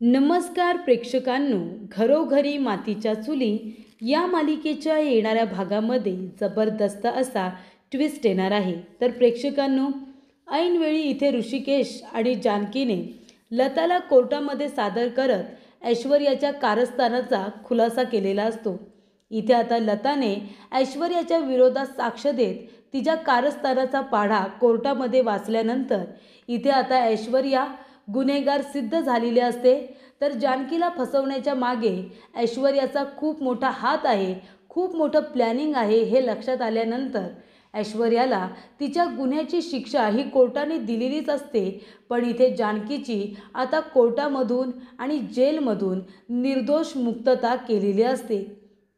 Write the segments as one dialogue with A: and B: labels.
A: नमस्कार प्रेक्षकांनो, घरोघरी मातीच्या चुली या मालिकेच्या येणाऱ्या भागामध्ये जबरदस्त असा ट्विस्ट येणार आहे। तर प्रेक्षकांनो, ऐनवेळी इथे ऋषिकेश आणि जानकीने लताला कोर्टामध्ये सादर करत ऐश्वर्याच्या कारस्थानाचा खुलासा केलेला असतो। इथे आता लताने ऐश्वर्याच्या विरोधात साक्ष देत तिच्या कारस्थानाचा पाढा कोर्टामध्ये वाचल्यानंतर इथे आता ऐश्वर्या गुन्हेगार सिद्ध झालेली असते। तर जानकीला फसवण्याच्या मागे ऐश्वर्याचा खूप मोठा हात आहे, खूप मोठं प्लॅनिंग आहे हे लक्षात आल्यानंतर ऐश्वर्याला तिच्या गुन्ह्याची शिक्षा ही कोर्टाने दिलेलीच असते। पण इथे जानकीची आता कोर्टामधून आणि जेलमधून निर्दोष मुक्तता केलेली असते।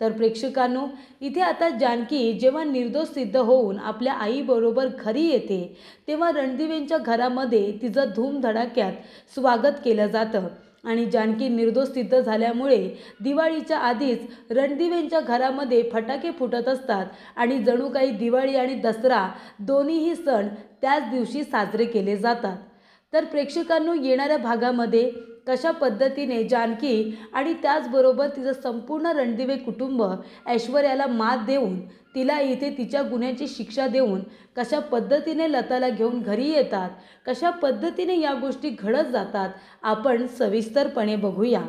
A: तर प्रेक्षकांनो, इथे आता जानकी जेव्हा निर्दोष सिद्ध होऊन आपल्या आईबरोबर घरी येते तेव्हा रणदिवेंच्या घरामध्ये तिचं धूमधडाक्यात स्वागत केलं जातं आणि जानकी निर्दोष सिद्ध झाल्यामुळे दिवाळीच्या आधीच रणदिवेंच्या घरामध्ये फटाके फुटत असतात आणि जणू काही दिवाळी आणि दसरा दोन्हीही सण त्याच दिवशी साजरे केले जातात। तर प्रेक्षकांनो, येणाऱ्या भागामध्ये कशा पद्धतीने जानकी आणि त्याचबरोबर तिचं संपूर्ण रणदिवे कुटुंब ऐश्वर्याला मात देऊन तिला इथे तिच्या गुन्ह्याची शिक्षा देऊन कशा पद्धतीने लताला घेऊन घरी येतात, कशा पद्धतीने या गोष्टी घडत जातात, आपण सविस्तरपणे बघूया।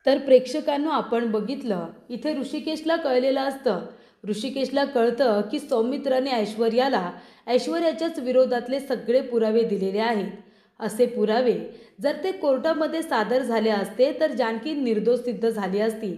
A: तर प्रेक्षकांनो, आपण बघितलं इथे ऋषिकेशला कळलेलं असतं। ऋषिकेशला कळतं की सौमित्राने ऐश्वर्याच्याच विरोधातले सगळे पुरावे दिलेले आहेत। असे पुरावे जर ते कोर्टामध्ये सादर झाले असते तर जानकी निर्दोष सिद्ध झाली असती।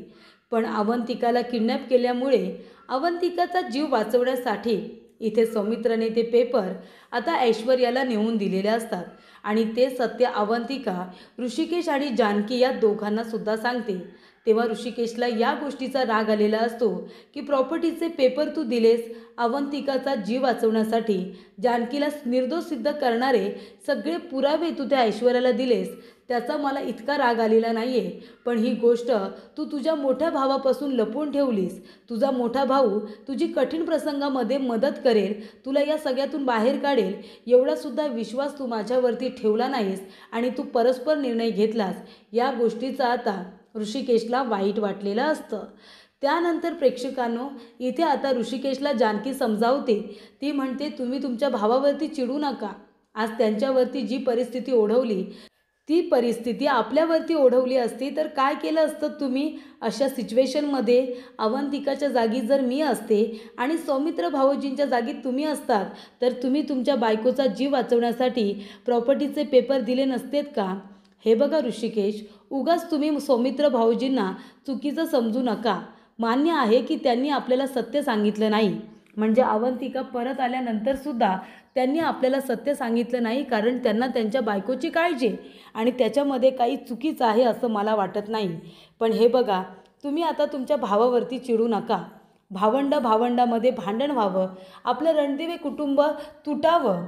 A: पण अवंतिकाला किडनॅप केल्यामुळे अवंतिकाचा जीव वाचवण्यासाठी इथे सौमित्राने ते पेपर आता ऐश्वर्याला नेऊन दिलेले असतात आणि ते सत्य अवंतिका ऋषिकेश आणि जानकी या दोघांना सुद्धा सांगते। तेव्हा ऋषिकेशला या गोष्टीचा राग आलेला असतो की प्रॉपर्टीचे पेपर तू दिलेस, अवंतिकाचा जीव वाचवण्यासाठी जानकीला निर्दोष सिद्ध करणारे सगळे पुरावे तू त्या ऐश्वर्याला दिलेस, त्याचा मला इतका राग आलेला नाही आहे। पण ही गोष्ट तू तुझ्या मोठ्या भावापासून लपवून ठेवलीस। तुझा मोठा भाऊ तुझी कठीण प्रसंगामध्ये मदत करेल, तुला या सगळ्यातून बाहेर काढेल, एवढासुद्धा विश्वास तू माझ्यावरती ठेवला नाहीस आणि तू परस्पर निर्णय घेतलास। या गोष्टीचा आता ऋषिकेशला वाईट वाटलेलं असतं। त्यानंतर प्रेक्षकांनो, इथे आता ऋषिकेशला जानकी समजावते। ती म्हणते, तुम्ही तुमच्या भावावरती चिडू नका। आज त्यांच्यावरती जी परिस्थिती ओढवली ती परिस्थिती आपल्यावरती ओढवली असती तर काय केलं असतं तुम्ही? अशा सिच्युएशनमध्ये अवंतिकाच्या जागी जर मी असते आणि सौमित्र भाऊजींच्या जागी तुम्ही असतात तर तुम्ही तुमच्या बायकोचा जीव वाचवण्यासाठी प्रॉपर्टीचे पेपर दिले नसतेत का? हे बघा ऋषिकेश, उगाच तुम्ही सौमित्र भाऊजींना चुकीचं समजू नका। मान्य आहे की त्यांनी आपल्याला सत्य सांगितलं नाही, म्हणजे अवंतिका परत आल्यानंतर सुद्धा त्यांनी आपल्याला सत्य सांगितलं नाही, कारण त्यांना त्यांच्या बायकोची काळजी आणि त्याच्यामध्ये काही चुकीचं आहे असं मला वाटत नाही। पण हे बघा, तुम्ही आता तुमच्या भावावरती चिडू नका। भावंडामध्ये भांडण व्हावं, आपलं रणदिवे कुटुंब तुटावं,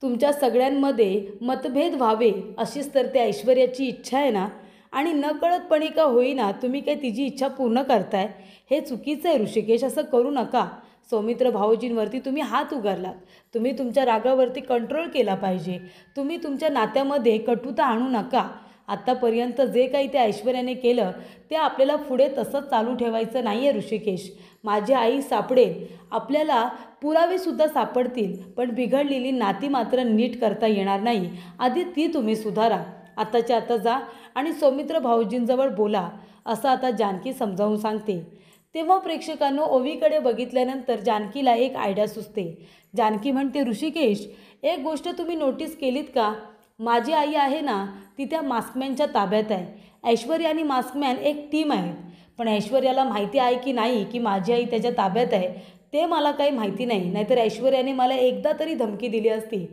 A: तुमच्या सगळ्यांमध्ये मतभेद व्हावे, अशीच तर त्या ऐश्वर्याची इच्छा आहे ना? आणि नकळतपणे का होईना तुम्ही काय तिची इच्छा पूर्ण करताय? हे चुकीचं आहे ऋषिकेश, असं करू नका। सौमित्र भाऊजींवरती तुम्ही हात उगारलात, तुम्ही तुमच्या रागावरती कंट्रोल केला पाहिजे। तुम्ही तुमच्या नात्यामध्ये कटुता आणू नका। आत्तापर्यंत जे काही त्या ऐश्वर्याने केलं ते आपल्याला पुढे तसंच चालू ठेवायचं नाही आहे ऋषिकेश। माझी आई सापडेल, आपल्याला पुरावेसुद्धा सापडतील, पण बिघडलेली नाती मात्र नीट करता येणार नाही। आधी ती तुम्ही सुधारा। आताच्या आता जा आणि सौमित्र भाऊजींजवळ बोला, असं आता जानकी समजावून सांगते। तेव्हा प्रेक्षकांनो, ओवीकडे बघितल्यानंतर जानकीला एक आयडिया सुचते। जानकी म्हणते, ऋषिकेश, एक गोष्ट तुम्ही नोटीस केलीत का? माझी आई आहे ना, ती त्या मास्कमॅनच्या ताब्यात आहे। ऐश्वर्या आणि मास्कमॅन एक टीम आहेत, पण ऐश्वर्याला माहिती आहे की नाही की माझी आई त्याच्या ताब्यात आहे ते मला काही माहिती नाही। नाहीतर ऐश्वर्याने मला एकदा तरी धमकी दिली असती,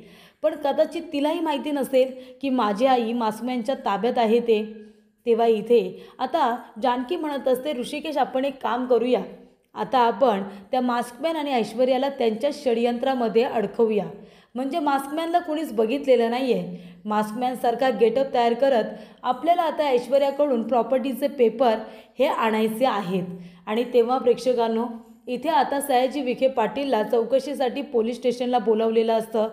A: पण कदाचित तिलाही माहिती नसेल की माझी आई मास्कमॅनच्या ताब्यात आहे ते। तेव्हा इथे आता जानकी म्हणत असते, ऋषिकेश, आपण एक काम करूया, आता आपण त्या मास्कमॅन आणि ऐश्वर्याला त्यांच्या षडयंत्रामध्ये अडकवूया। म्हणजे मास्कमॅनला कुणीच बघितलेलं नाही आहे, मास्कमॅनसारखा गेटअप तयार करत आपल्याला आता ऐश्वर्याकडून प्रॉपर्टीचे पेपर हे आणायचे आहेत। आणि तेव्हा प्रेक्षकांनो, इथे आता सयाजी विखे पाटीलला चौकशीसाठी पोलीस स्टेशनला बोलावलेलं असतं।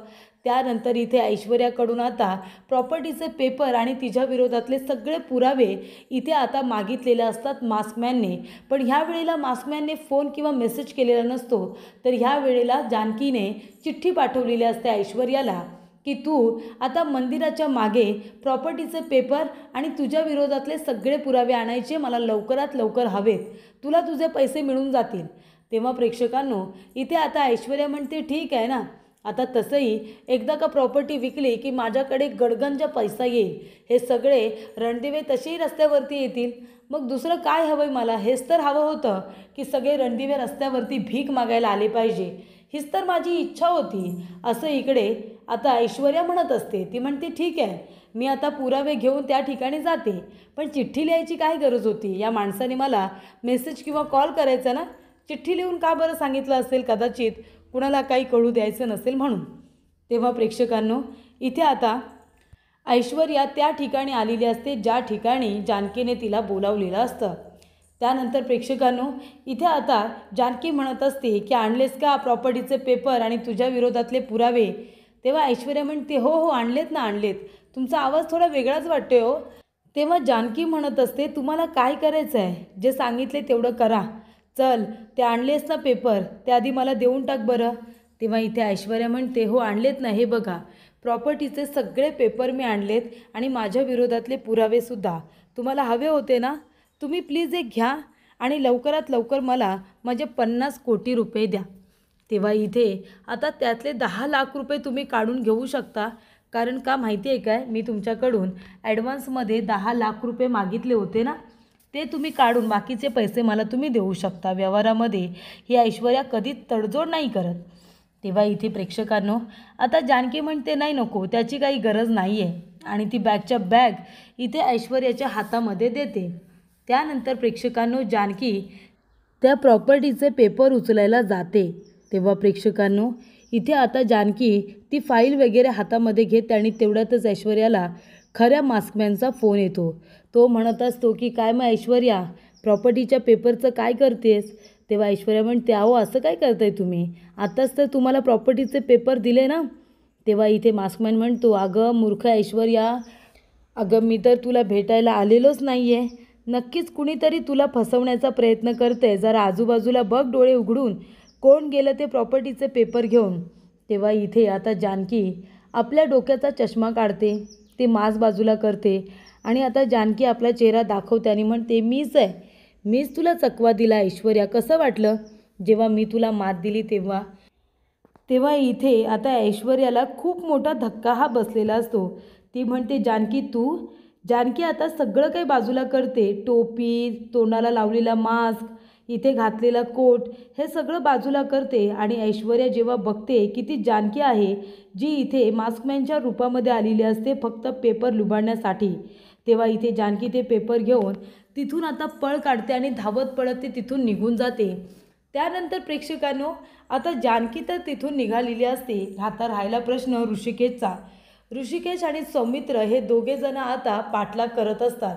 A: त्यानंतर इथे ऐश्वर्याकडून आता प्रॉपर्टीचे पेपर आणि तिच्या विरोधातले सगळे पुरावे इथे आता मागितलेले असतात मास्कमॅनने. पण ह्या वेळेला मास्कमॅनने फोन किंवा मेसेज केलेला नसतो, तर ह्या वेळेला जानकीने चिठ्ठी पाठवलेली असते ऐश्वर्याला की तू आता मंदिराच्या मागे प्रॉपर्टीचे पेपर आणि तुझ्या विरोधातले सगळे पुरावे आणायचे, मला लवकरात लवकर हवेत, तुला तुझे पैसे मिळून जातील. तेव्हा प्रेक्षकांनो इथे आता ऐश्वर्या म्हणते ठीक आहे ना, आता तसंही एकदा का प्रॉपर्टी विकली की माझ्याकडे गडगंज पैसा येईल, हे सगळे रणदिवे तसेही रस्त्यावरती येतील, मग दुसरं काय हवं आहे मला, हेच तर हवं होतं की सगळे रणदिवे रस्त्यावरती भीक मागायला आले पाहिजे, हीच तर माझी इच्छा होती. असं इकडे आता ऐश्वर्या म्हणत असते. ती म्हणते ठीक आहे, मी आता पुरावे घेऊन त्या ठिकाणी जाते, पण चिठ्ठी लिहायची काय गरज होती, या माणसाने मला मेसेज किंवा कॉल करायचा ना, चिठ्ठी लिहून का बरं सांगितलं असेल, कदाचित कुणाला काही कळू द्यायचं नसेल म्हणून. तेव्हा प्रेक्षकांनो इथे आता ऐश्वर्या त्या ठिकाणी आलेली असते ज्या ठिकाणी जानकीने तिला बोलावलेलं असतं. त्यानंतर प्रेक्षकांनो इथे आता जानकी म्हणत असते की आणलेस का प्रॉपर्टीचे पेपर आणि तुझ्या विरोधातले पुरावे. तेव्हा ऐश्वर्या म्हणते हो हो आणलेत ना आणलेत, तुमचा आवाज थोडा वेगळाच वाटतोय हो. तेव्हा जानकी म्हणत असते तुम्हाला काय करायचं आहे, जे सांगितले तेवढं करा, चल ते आणलेस ना पेपर, त्याआधी मला देऊन टाक बरं. तेव्हा इथे ऐश्वर्या म्हणते हो आणलेत ना, हे बघा प्रॉपर्टीचे सगळे पेपर मी आणलेत आणि माझ्या विरोधातले पुरावेसुद्धा, तुम्हाला हवे होते ना, तुम्ही प्लीज एक घ्या आणि लवकरात लवकर मला माझे 50 कोटी रुपये द्या. तेव्हा इथे आता त्यातले 10 लाख रुपये तुम्ही काढून घेऊ शकता, कारण का माहिती आहे काय, मी तुमच्याकडून ॲडव्हान्समध्ये 10 लाख रुपये मागितले होते ना, ते तुम्ही काढून बाकीचे पैसे मला तुम्ही देऊ शकता. व्यवहारामध्ये ही ऐश्वर्या कधीच तडजोड नाही करत. तेव्हा इथे प्रेक्षकांनो आता जानकी म्हणते नाही नको, त्याची काही गरज नाही आहे, आणि ती बॅगच्या बॅग इथे ऐश्वर्याच्या हातामध्ये देते. त्यानंतर प्रेक्षकांनो जानकी त्या प्रॉपर्टीचे पेपर उचलायला जाते. तेव्हा प्रेक्षकांनो इथे आता जानकी ती फाईल वगैरे हातामध्ये घेते आणि तेवढ्यातच ऐश्वर्याला खऱ्या मास्कमॅनचा फोन येतो. तो म्हणत असतो की काय मग ऐश्वर्या, प्रॉपर्टीच्या पेपरचं काय करतेस. तेव्हा ऐश्वर्या म्हणते अहो असं काय करताय तुम्ही, आताच तर तुम्हाला प्रॉपर्टीचे पेपर दिले ना. तेव्हा इथे मास्कमॅन म्हणतो अगं मूर्ख ऐश्वर्या, अगं मी तर तुला भेटायला आलेलोच नाही आहे, नक्कीच कुणीतरी तुला फसवण्याचा प्रयत्न करते, जरा आजूबाजूला बघ डोळे उघडून, कोण गेलं ते प्रॉपर्टीचे पेपर घेऊन. तेव्हा इथे आता जानकी आपल्या डोक्याचा चष्मा काढते, ते मास्क बाजूला करते आणि आता जानकी आपला चेहरा दाखवते आणि म्हणते मीच आहे, मीच तुला चकवा दिला ऐश्वर्या, कसं वाटलं जेव्हा मी तुला मात दिली तेव्हा. तेव्हा इथे आता ऐश्वर्याला खूप मोठा धक्का हा बसलेला असतो. ती म्हणते जानकी तू, जानकी आता सगळं काही बाजूला करते, टोपी, तोंडाला लावलेला मास्क, इथे घातलेला कोट, हे सगळं बाजूला करते आणि ऐश्वर्या जेव्हा बघते की ती जानकी आहे जी इथे मास्कमॅनच्या रूपामध्ये आलेली असते फक्त पेपर लुबाडण्यासाठी, तेव्हा इथे जानकी ते पेपर घेऊन तिथून आता पळ काढते आणि धावत पळत ते तिथून निघून जाते. त्यानंतर प्रेक्षकांनो आता जानकी तर तिथून निघालेली असते. आता राहिला प्रश्न ऋषिकेशचा. ऋषिकेश आणि सौमित्र हे दोघेजण आता पाठलाग करत असतात.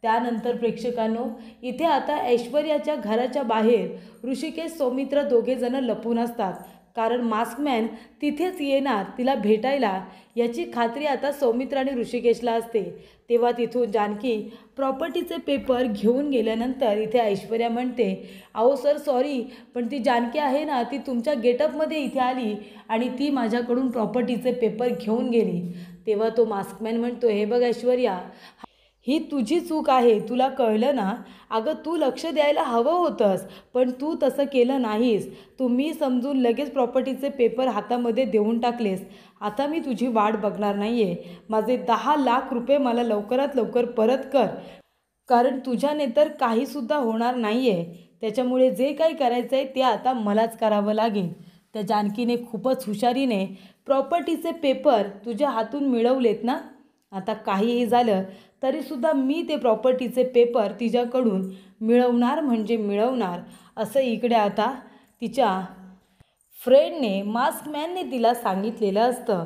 A: त्यानंतर प्रेक्षकांनो इथे आता ऐश्वर्याच्या घराच्या बाहेर ऋषिकेश सौमित्र दोघेजण लपून असतात, कारण मास्कमॅन तिथेच येणार तिला भेटायला याची खात्री आता सौमित्र आणि ऋषिकेशला असते. तेव्हा तिथून जानकी प्रॉपर्टीचे पेपर घेऊन गेल्यानंतर इथे ऐश्वर्या म्हणते अहो सर सॉरी, पण ती जानकी आहे ना, ती तुमच्या गेटअपमध्ये इथे आली आणि ती माझ्याकडून प्रॉपर्टीचे पेपर घेऊन गेली. तेव्हा तो मास्कमॅन म्हणतो हे बघ ऐश्वर्या, ही तुझी चूक आहे, तुला कळलं ना, अगं तू लक्ष द्यायला हवं होतंस, पण तू तसं केलं नाहीस, तुम्ही समजून लगेच प्रॉपर्टीचे पेपर हातामध्ये देऊन टाकलेस. आता मी तुझी वाट बघणार नाही आहे, माझे 10 लाख रुपये मला लवकरात लवकर परत कर, कारण तुझ्याने तर काहीसुद्धा होणार नाही आहे, त्याच्यामुळे जे काही करायचं आहे ते आता मलाच करावं लागेल. त्या जानकीने खूपच हुशारीने प्रॉपर्टीचे पेपर तुझ्या हातून मिळवलेत ना, आता काहीही झालं तरीसुद्धा मी ते प्रॉपर्टीचे पेपर तिच्याकडून मिळवणार म्हणजे मिळवणार, असं इकडे आता तिच्या फ्रेंडने मास्कमॅनने तिला सांगितलेलं असतं.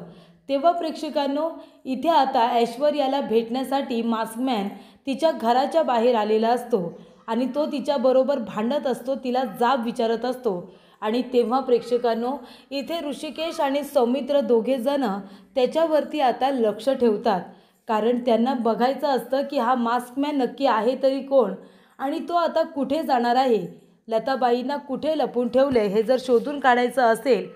A: तेव्हा प्रेक्षकांनो इथे आता ऐश्वर्याला भेटण्यासाठी मास्कमॅन तिच्या घराच्या बाहेर आलेला असतो आणि तो तिच्याबरोबर भांडत असतो, तिला जाब विचारत असतो आणि तेव्हा प्रेक्षकांनो इथे ऋषिकेश आणि सौमित्र दोघेजण त्याच्यावरती आता लक्ष ठेवतात, कारण त्यांना बघायचं असतं की हा मास्कमॅन नक्की आहे तरी कोण आणि तो आता कुठे जाणार आहे. लताबाईंना कुठे लपून ठेवले हे जर शोधून काढायचं असेल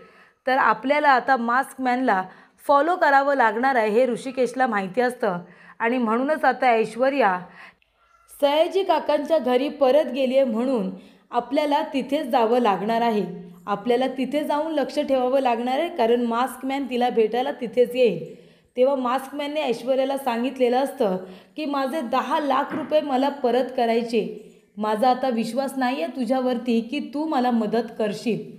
A: तर आपल्याला आता मास्कमॅनला फॉलो करावं लागणार आहे हे ऋषिकेशला माहिती असतं. आणि म्हणूनच आता ऐश्वर्या सयाजी काकांच्या घरी परत गेली आहे म्हणून आपल्याला तिथेच जावं लागणार आहे. आपल्याला तिथे जाऊन लक्ष ठेवावं लागणार आहे, कारण मास्कमॅन तिला भेटायला तिथेच येईल. तेव्हा मास्कमॅनने ऐश्वर्याला सांगितलेलं असतं की माझे 10 लाख रुपये मला परत करायचे. माझा आता विश्वास नाही आहे तुझ्यावरती की तू मला मदत करशील.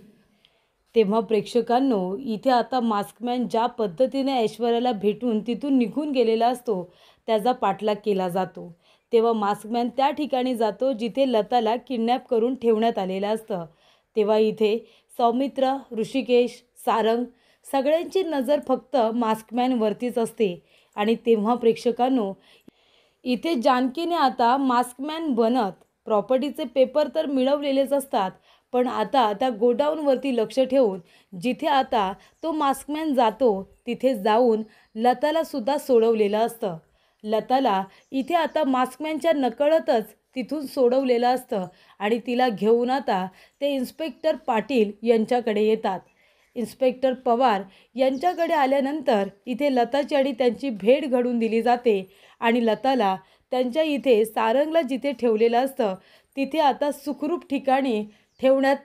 A: तेव्हा प्रेक्षकांनो इथे आता मास्कमॅन ज्या पद्धतीने ऐश्वर्याला भेटून तिथून निघून गेलेला असतो त्याचा पाठलाग केला जातो. तेव्हा मास्कमॅन त्या ठिकाणी जातो जिथे लताला किडनॅप करून ठेवण्यात आलेलं असतं. तेव्हा इथे सौमित्र, ऋषिकेश, सारंग सगळ्यांची नजर फक्त मास्कमॅनवरतीच असते. आणि तेव्हा प्रेक्षकांनो इथे जानकीने आता मास्कमॅन बनत प्रॉपर्टीचे पेपर तर मिळवलेलेच असतात, पण आता त्या गोडाऊनवरती लक्ष ठेवून जिथे आता तो मास्कमॅन जातो तिथे जाऊन लताला सुद्धा सोडवलेलं असतं. लताला इथे आता मास्कमॅनच्या नकळतच तिथून सोडवलेलं असतं आणि तिला घेऊन आता ते इन्स्पेक्टर पाटील यांच्याकडे येतात. इन्स्पेक्टर पवार यांच्याकडे आल्यानंतर इथे लताची आणि त्यांची भेट घडून दिली जाते आणि लताला त्यांच्या इथे सारंगला जिथे ठेवलेलं असतं तिथे आता सुखरूप ठिकाणी ठेवण्यात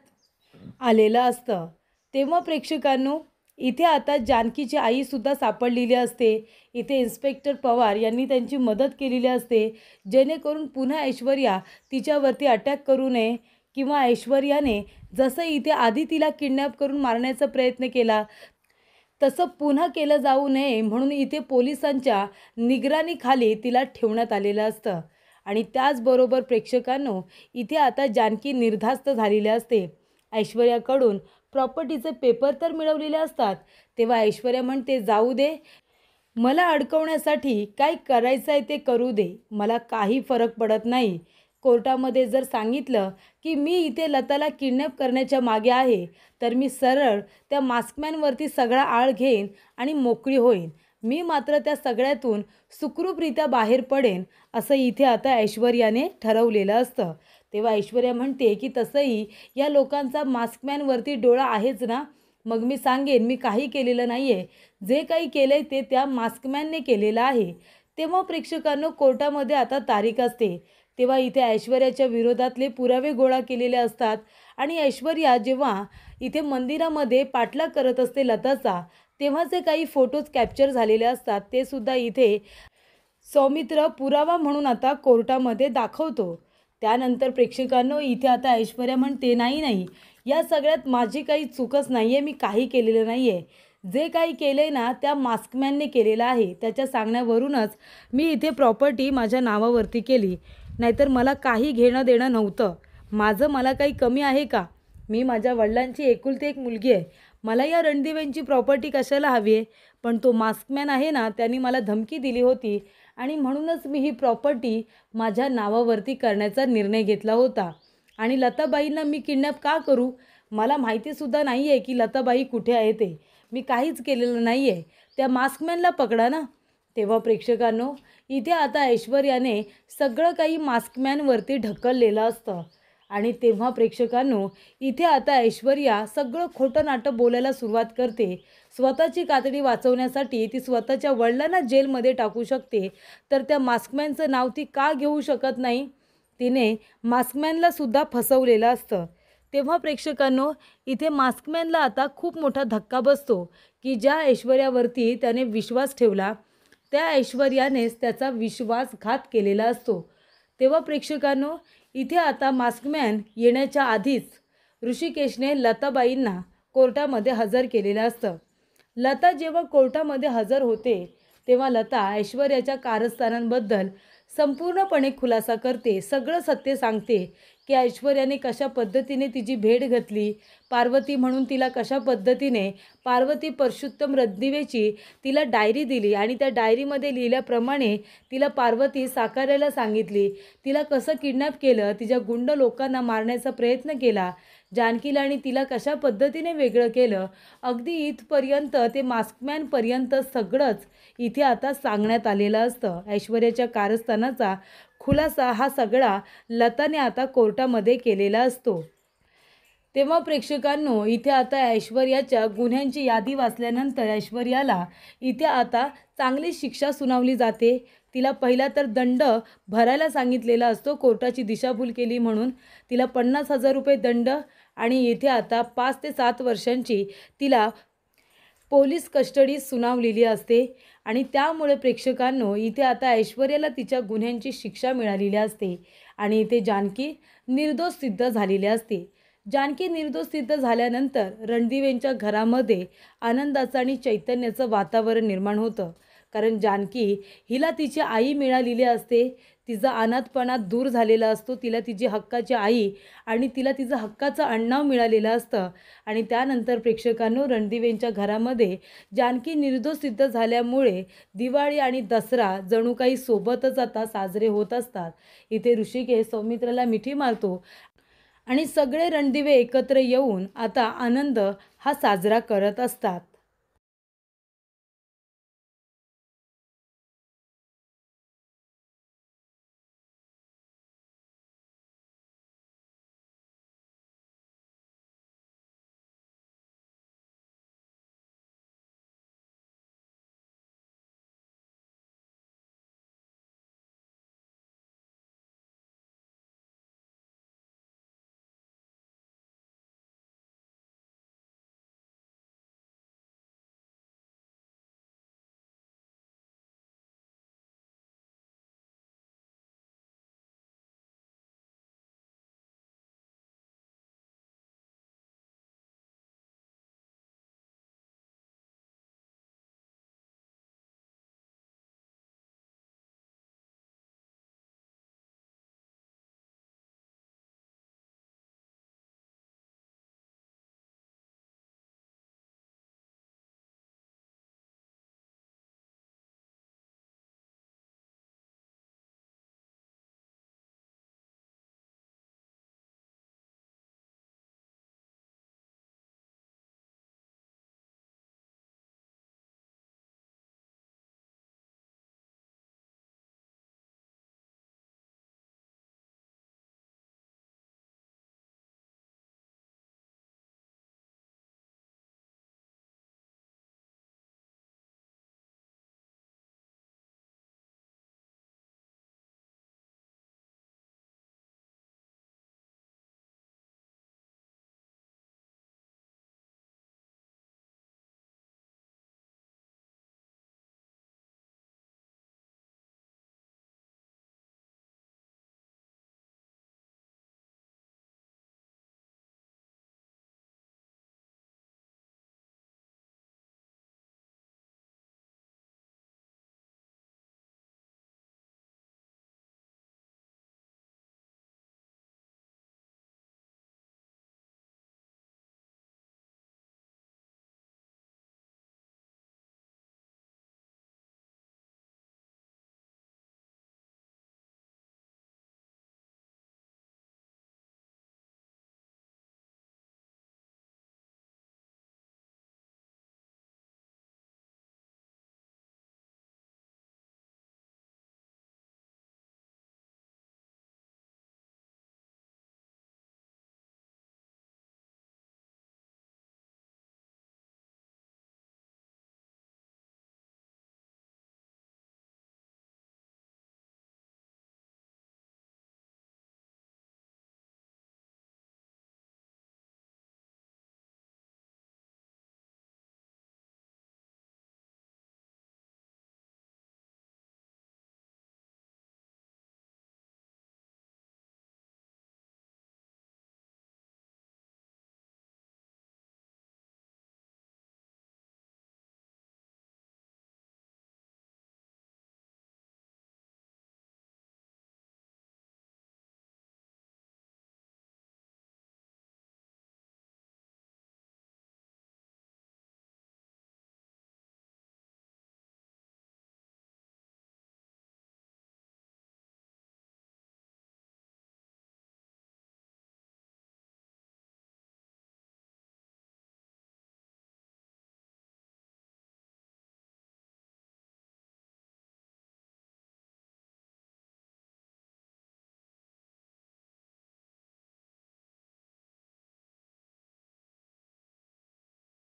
A: आलेलं असतं. तेव्हा प्रेक्षकांनो इथे आता जानकीची आईसुद्धा सापडलेली असते. इथे इन्स्पेक्टर पवार यांनी त्यांची मदत केलेली असते जेणेकरून पुन्हा ऐश्वर्या तिच्यावरती अटॅक करू नये, किंवा ऐश्वर्याने जसं इथे आधी तिला किडनॅप करून मारण्याचा प्रयत्न केला तसं पुन्हा केलं जाऊ नये म्हणून इथे पोलिसांच्या निगराणीखाली तिला ठेवण्यात आलेलं असतं. आणि त्याचबरोबर प्रेक्षकांनो इथे आता जानकी निर्धास्त झालेली असते. ऐश्वर्याकडून प्रॉपर्टीचे पेपर तर मिळवलेले असतात. तेव्हा ऐश्वर्या म्हणते जाऊ दे, मला अडकवण्यासाठी काय करायचं आहे ते करू दे, मला काही फरक पडत नाही. कोर्टामध्ये जर सांगितलं की मी इथे लताला किडनॅप करण्याच्या मागे आहे तर मी सरळ त्या मास्कमॅनवरती सगळा आळ घेईन आणि मोकळी होईन. मी मात्र त्या सगळ्यातून सुखरूपरित्या बाहेर पडेन असं इथे आता ऐश्वर्याने ठरवलेलं असतं. तेव्हा ऐश्वर्या म्हणते की तसंही या लोकांचा मास्कमॅनवरती डोळा आहेच ना, मग मी सांगेन मी काही केलेलं नाही आहे, जे काही केलं आहे ते त्या मास्कमॅनने केलेलं आहे. तेव्हा प्रेक्षकांनो कोर्टामध्ये आता तारीख असते. तेव्हा इथे ऐश्वर्याच्या विरोधातले पुरावे गोळा केलेले असतात आणि ऐश्वर्या जेव्हा इथे मंदिरामध्ये पाठलाग करत असते लताचा तेव्हाचे काही फोटोज कॅप्चर झालेले असतात ते सुद्धा इथे सौमित्र पुरावा म्हणून आता कोर्टामध्ये दाखवतो. त्यानंतर प्रेक्षकांनो इथे आता ऐश्वर्या म्हणते नाही, या सगळ्यात माझी काही चूकच नाही आहे, मी काही केलेलं नाही आहे. जे काही केलं आहे ना त्या मास्कमॅनने केलेलं आहे. त्याच्या सांगण्यावरूनच मी इथे प्रॉपर्टी माझ्या नावावरती केली, नाहीतर मला काही घेणं देणं नव्हतं. मला काही कमी आहे का? मी माझ्या वडिलांची एकुलती एक मुलगी आहे. मला या रणदिव्यांची प्रॉपर्टी कशाला हवी आहे? पण तो मास्कमॅन आहे ना त्यांनी मला धमकी दिली होती आणि म्हणूनच मी ही प्रॉपर्टी माझ्या नावावरती करण्याचा निर्णय घेतला होता. आणि लताबाईंना मी किडनॅप का करू? मला माहितीसुद्धा नाही आहे की लताबाई कुठे आहे ते. मी काहीच केलेलं नाही आहे. त्या मास्कमॅनला पकडा ना. तेव्हा प्रेक्षकांनो इथे आता ऐश्वर्याने सगळं काही मास्कमॅनवरती ढकललेलं असतं. आणि तेव्हा प्रेक्षकांनो इथे आता ऐश्वर्या सगळं खोटं नाटं बोलायला सुरुवात करते. स्वतःची कातडी वाचवण्यासाठी ती स्वतःच्या वडिलांना जेलमध्ये टाकू शकते, तर त्या मास्कमॅनचं नाव ती का घेऊ शकत नाही? तिने मास्कमॅनला सुद्धा फसवलेलं असतं. तेव्हा प्रेक्षकांनो इथे मास्कमॅनला आता खूप मोठा धक्का बसतो की ज्या ऐश्वर्यावरती त्याने विश्वास ठेवला त्या ऐश्वर्यानेच त्याचा विश्वासघात केलेला असतो. तेव्हा प्रेक्षकांनो इथे आता मास्कमॅन येण्याच्या आधीच ऋषिकेशने लताबाईंना कोर्टामध्ये हजर केलेलं असतं. लता जेव्हा कोर्टामध्ये हजर होते तेव्हा लता ऐश्वर्याच्या कारस्थानांबद्दल संपूर्णपणे खुलासा करते. सगळं सत्य सांगते की ऐश्वर्याने कशा पद्धतीने तिची भेट घेतली, पार्वती म्हणून तिला कशा पद्धतीने पार्वती परषुत्तम रणदिवेची तिला डायरी दिली आणि त्या डायरीमध्ये लिहिल्याप्रमाणे तिला पार्वती साकारायला सांगितली. तिला कसं किडनॅप केलं, तिच्या गुंड लोकांना मारण्याचा प्रयत्न केला, जानकीला आणि तिला कशा पद्धतीने वेगळं केलं, अगदी इथपर्यंत ते मास्कमॅनपर्यंत सगळंच इथे आता सांगण्यात आलेलं असतं. ऐश्वर्याच्या कारस्थानाचा खुलासा हा सगळा लताने आता कोर्टामध्ये केलेला असतो. तेव्हा प्रेक्षकांनो, इथे आता ऐश्वर्याच्या गुन्ह्यांची यादी वाचल्यानंतर ऐश्वर्याला इथे आता चांगली शिक्षा सुनावली जाते. तिला पहिला तर दंड भरायला सांगितलेला असतो. कोर्टाची दिशाभूल केली म्हणून तिला 50,000 रुपये दंड आणि इथे आता 5 ते 7 वर्षांची तिला पोलीस कस्टडी सुनावलेली असते. आणि त्यामुळे प्रेक्षकांनो, इथे आता ऐश्वर्याला तिच्या गुन्ह्यांची शिक्षा मिळालेली असते आणि इथे जानकी निर्दोष सिद्ध झालेली असते. जानकी निर्दोष सिद्ध झाल्यानंतर रणदिवेंच्या घरामध्ये आनंदाचं आणि चैतन्याचं वातावरण निर्माण होतं. कारण जानकी हिला तिची आई मिळालेली असते. तिचा अनाथपणा दूर झालेला असतो. तिला तिची हक्काची आई आणि तिला तिचं हक्काचं आडनाव मिळालेलं असतं. आणि त्यानंतर प्रेक्षकांनो, रणदिवेंच्या घरामध्ये जानकी निर्दोष सिद्ध झाल्यामुळे दिवाळी आणि दसरा जणू काही सोबतच आता साजरे होत असतात. इथे ऋषिकेश सौमित्राला मिठी मारतो आणि सगळे रणदिवे एकत्र येऊन आता आनंद हा साजरा करत असतात.